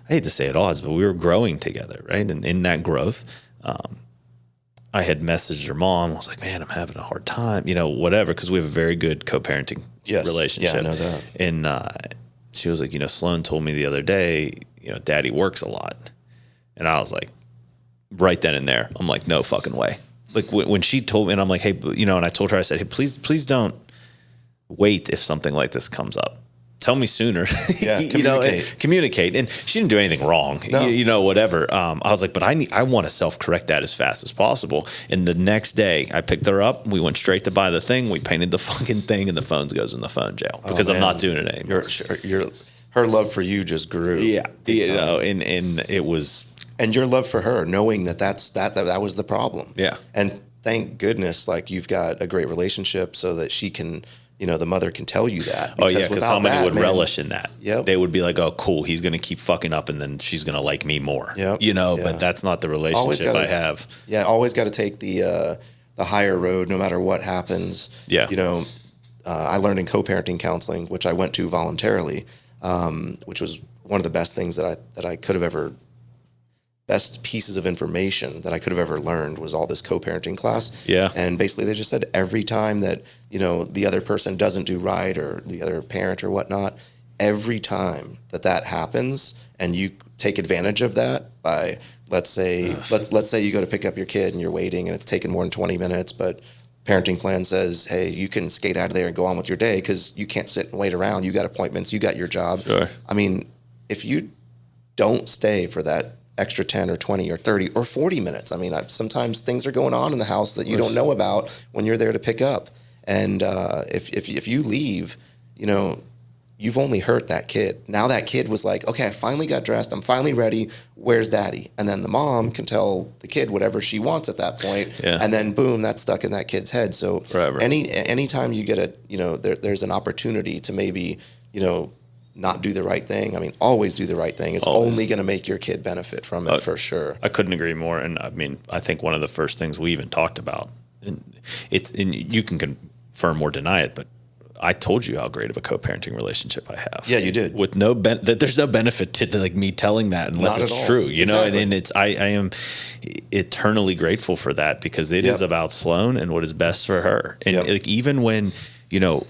I hate to say at odds, but we were growing together, right? And in that growth, I had messaged her mom. I was like, man, I'm having a hard time, you know, whatever, because we have a very good co-parenting relationship. Yeah, I know that. And she was like, you know, Sloan told me the other day, you know, Daddy works a lot. And I was like, right then and there, I'm like, no fucking way. Like when she told me, and I'm like, hey, you know, and I told her, I said, hey, please don't wait if something like this comes up. Tell me sooner. Yeah, you know, communicate. And she didn't do anything wrong, no. you know, whatever. I was like, but I want to self-correct that as fast as possible. And the next day I picked her up. We went straight to buy the thing. We painted the fucking thing, and the phone goes in the phone jail because I'm not doing it anymore. Her love for you just grew. Yeah. You know, and it was. And your love for her, knowing that that was the problem. Yeah. And thank goodness, like, you've got a great relationship so that she can, you know, the mother can tell you that. Oh, yeah, because how many would relish in that? Yep. They would be like, oh, cool, he's going to keep fucking up, and then she's going to like me more. Yep. You know, but that's not the relationship I have. Yeah, always got to take the higher road no matter what happens. Yeah. You know, I learned in co-parenting counseling, which I went to voluntarily, which was one of the best things that I could have ever, best pieces of information that I could have ever learned was all this co-parenting class. Yeah. And basically they just said every time that, you know, the other person doesn't do right, or the other parent or whatnot, every time that happens and you take advantage of that by, let's say you go to pick up your kid and you're waiting and it's taken more than 20 minutes, but parenting plan says, hey, you can skate out of there and go on with your day because you can't sit and wait around. You got appointments, you got your job. Sure. I mean, if you don't stay for that extra 10 or 20 or 30 or 40 minutes. I mean, sometimes things are going on in the house that you don't know about when you're there to pick up. And if you leave, you know, you've only hurt that kid. Now that kid was like, okay, I finally got dressed. I'm finally ready. Where's daddy? And then the mom can tell the kid whatever she wants at that point. Yeah. And then boom, that's stuck in that kid's head. So Forever. anytime you get there's an opportunity to maybe, you know, not do the right thing. I mean, always do the right thing. It's only going to make your kid benefit from it for sure. I couldn't agree more. And I mean, I think one of the first things we even talked about, and you can confirm or deny it, but I told you how great of a co-parenting relationship I have. Yeah, you did. With there's no benefit to like me telling that unless it's true, you know. And it's I am eternally grateful for that, because it is about Sloan and what is best for her. And like, even when, you know,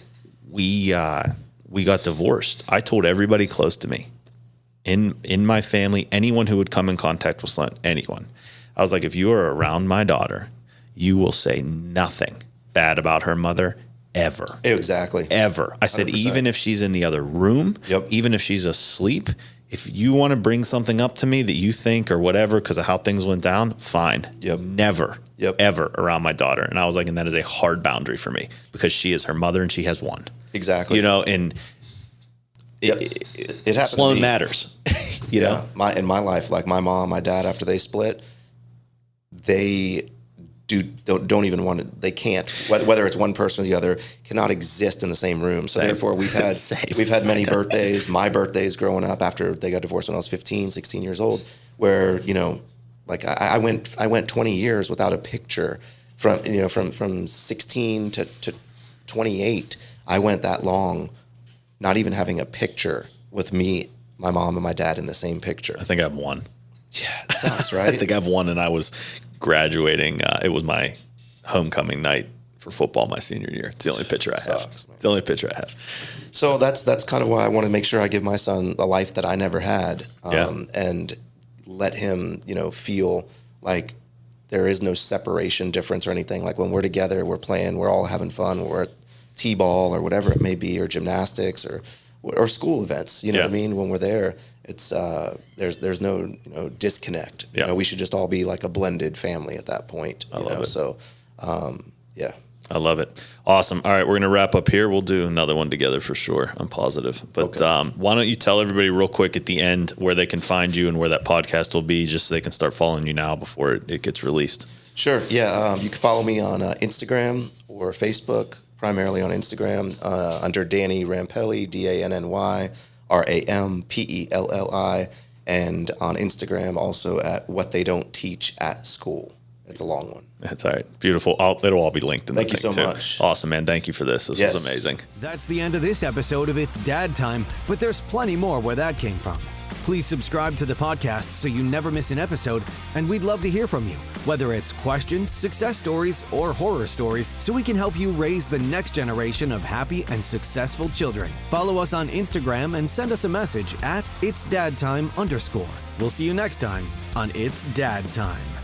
we got divorced, I told everybody close to me in my family, anyone who would come in contact with Sloan, anyone, I was like, if you are around my daughter, you will say nothing bad about her mother ever. Exactly. Ever. I said, 100%. Even if she's in the other room, even if she's asleep, if you want to bring something up to me that you think or whatever because of how things went down, fine. Never, ever around my daughter. And I was like, and that is a hard boundary for me, because she is her mother and she has one. Exactly. You know, and it Sloan matters. you know, in my life, like my mom, my dad, after they split, they don't even want to. They can't. Whether it's one person or the other, cannot exist in the same room. So therefore, we've had many birthdays. My birthdays growing up after they got divorced when I was 15, 16 years old, where, you know, like I went 20 years without a picture from 16 to 28. I went that long, not even having a picture with me, my mom, and my dad in the same picture. I think I have one. Yeah, it sucks, right? I think I have one, and I was graduating. It was my homecoming night for football my senior year. It's the only picture I have. It's the only picture I have. So that's kind of why I want to make sure I give my son a life that I never had, and let him, you know, feel like there is no separation, difference, or anything. Like when we're together, we're playing, we're all having fun, we're at T-ball or whatever it may be, or gymnastics or school events. You know what I mean? When we're there, it's there's no, you know, disconnect. You know, we should just all be like a blended family at that point. I love it. So, I love it. Awesome. All right, we're gonna wrap up here. We'll do another one together for sure. I'm positive. But why don't you tell everybody real quick at the end where they can find you and where that podcast will be, just so they can start following you now before it gets released. Sure. Yeah. You can follow me on Instagram or Facebook. Primarily on Instagram under Danny Rampelli, DANNY RAMPELLI, and on Instagram also at What They Don't Teach at School. It's a long one. That's all right. Beautiful. It'll all be linked in the thing too. Thank you so much. Awesome, man. Thank you for this. This was amazing. That's the end of this episode of It's Dad Time, but there's plenty more where that came from. Please subscribe to the podcast so you never miss an episode, and we'd love to hear from you, whether it's questions, success stories, or horror stories, so we can help you raise the next generation of happy and successful children. Follow us on Instagram and send us a message at itsdadtime_. We'll see you next time on It's Dad Time.